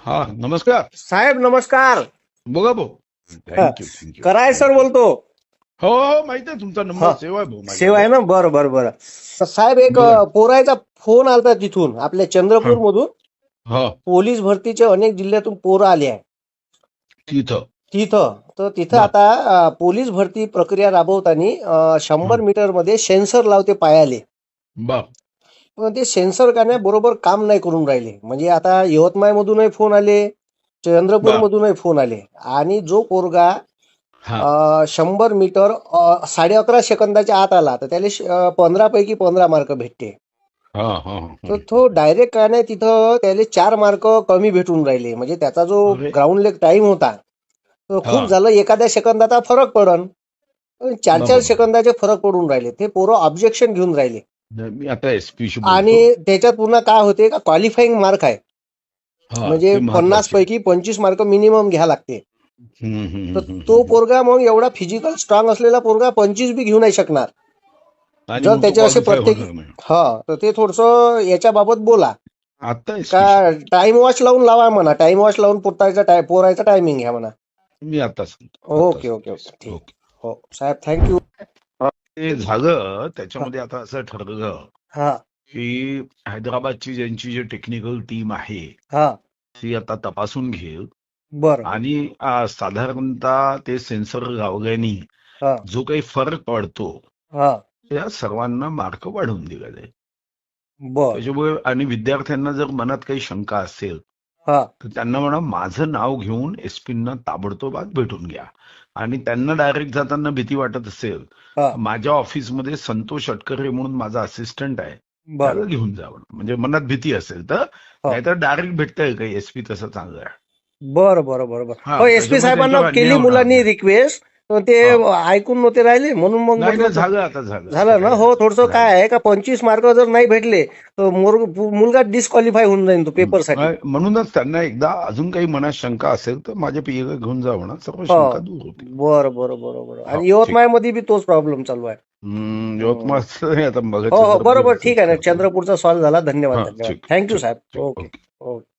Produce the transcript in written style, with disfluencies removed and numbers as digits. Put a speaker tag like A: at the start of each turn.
A: हा नमस्कार.
B: साहेब नमस्कार.
A: बघा भाऊ. Thank you thank you.
B: कराय सर बोलतो.
A: हो हो माहिती आहे तुमचा नंबर
B: हा,
A: सेवा आहे भाऊ
B: सेवा आहे
A: माझ्याकडे.
B: ना. बरं बरं बरं. तर साहेब एक
A: बोला.
B: पोरायचा फोन आलता तिथून आपल्या
A: हा
B: चंद्रपूर मधून.
A: हा
B: पोलीस भरतीचे अनेक जिल्ह्यातून पोरं आले आहे
A: तिथं
B: तिथं
A: बर
B: आता पोलीस भरती प्रक्रिया राबवताना 100
A: हं,
B: मीटर मध्ये सेन्सर लावते पायाले.
A: बर
B: पण ते सेन्सर का नाही बरोबर काम नाही करून राहिले. म्हणजे आता यवतमाळ मधूनही फोन आले, चंद्रपूर
A: बर
B: मधूनही फोन आले. आणि जो पोरगा
A: हा
B: 100 मीटर 11.5 सेकंदाच्या आत आला तर त्याला 15 पैकी 15 मार्क भेटते.
A: हा हा
B: तर तो डायरेक्ट काय नाही तिथं त्याला 4 मार्क कमी भेटून राहिले. म्हणजे त्याचा जो
A: अरे
B: ग्राउंड लेग टाइम होता तो
A: हा
B: खूप झालं. एखाद्या सेकंदाचा फरक पडन, पण 4-4
A: बरोबर.
B: सेकंदाचे फरक पडून राहिले. ते पोरं ऑब्जेक्शन घेऊन राहिले.
A: मी आता एसपी शी
B: आणि
A: बोलतो.
B: त्याच्यात पुन्हा काय होते का क्वालिफाईंग मार्क आहे.
A: हा
B: म्हणजे
A: ते
B: 50
A: महत्वाचे आहे.
B: पैकी 25 मार्क मिनिमम घ्या लागते. तर तो
A: हम्म.
B: पोरगा मग एवढा फिजिकल स्ट्रॉंग असलेला पोरगा 25 बी घेऊ नाही शकणार
A: आणि
B: जर
A: मग तो
B: त्याचे असे
A: क्वालिफाय
B: प्रत्येक.
A: होणार नाही.
B: हा, तर ते थोडस याच्या बाबत बोला
A: आता एसपी शी
B: का
A: बोलतो.
B: टाइम वॉच लावून लावा म्हणा. टाइम वॉच लावून पोरायचा टायमिंग घ्या म्हणा.
A: मी आता सांगतो आता
B: ओके ओके
A: सांगतो.
B: ओके ठीक.
A: ओके.
B: हो साहेब, थँक्यू.
A: ते झालं
B: हा
A: त्याच्यामध्ये आता असं ठरलं
B: हा
A: की हैदराबादची ज्यांची जी टेक्निकल टीम आहे
B: हा.
A: ती आता तपासून घेईल
B: बरं.
A: आणि साधारणतः ते सेन्सर लावल्याने
B: हा
A: जो काही फरक पडतो
B: हा.
A: त्या सर्वांना मार्क वाढवून दिला जाईल.
B: बर.
A: त्याच्यामुळे आणि विद्यार्थ्यांना जर मनात काही शंका असेल
B: हा
A: तर त्यांना म्हणा माझं नाव घेऊन एसपींना ताबडतोब आज भेटून घ्या. आणि त्यांना डायरेक्ट जाताना भीती वाटत असेल
B: हा.
A: तर माझ्या ऑफिसमध्ये संतोष अटकरे म्हणून माझा असिस्टंट आहे
B: बर.
A: त्याला घेऊन जावं. म्हणजे मनात भीती असेल तर,
B: हो.
A: नाहीतर डायरेक्ट भेटतंय काही एसपी तसं चांगलं आहे.
B: बरं बरं बरं बरं.
A: हा
B: हो, एसपी
A: त्याच्यामुळे
B: साहेबांना
A: त्यांच्यावर अन्याय
B: केली
A: होणार
B: मुलांनी
A: नाही.
B: रिक्वेस्ट, ते
A: हा
B: ऐकून नव्हते राहिले म्हणून मग
A: नाही
B: म्हटलं
A: नाही
B: तर
A: झालं आता झालं आता
B: झालं ना.
A: काही
B: हो,
A: अडचण
B: थोडस
A: नाही.
B: काय
A: झालं.
B: आहे का 25 मार्क जर नाही भेटले तर मुलगा डिस्क्वालिफाय होऊन जाईल तो पेपरसाठी.
A: म्हणूनच त्यांना एकदा अजून काही मनात शंका असेल तर माझ्या पीएला घेऊन जा म्हणा, सर्व
B: हो,
A: शंका दूर होतील.
B: बरं बरं बरं बरं.
A: हो
B: आणि
A: ठीक.
B: यवतमाळमध्ये बी तोच प्रॉब्लेम चालू आहे.
A: यवतमाळ आता मग
B: हो हो, बरोबर,
A: चंद्रपूरच
B: ठीक आहे ना.
A: करतो.
B: चंद्रपूरचा सॉल्व्ह झाला. धन्यवाद
A: हा
B: धन्यवाद.
A: ठीक
B: थँक्यू
A: ठीक
B: साहेब.
A: ठीक
B: ओके
A: ओके.
B: ओके.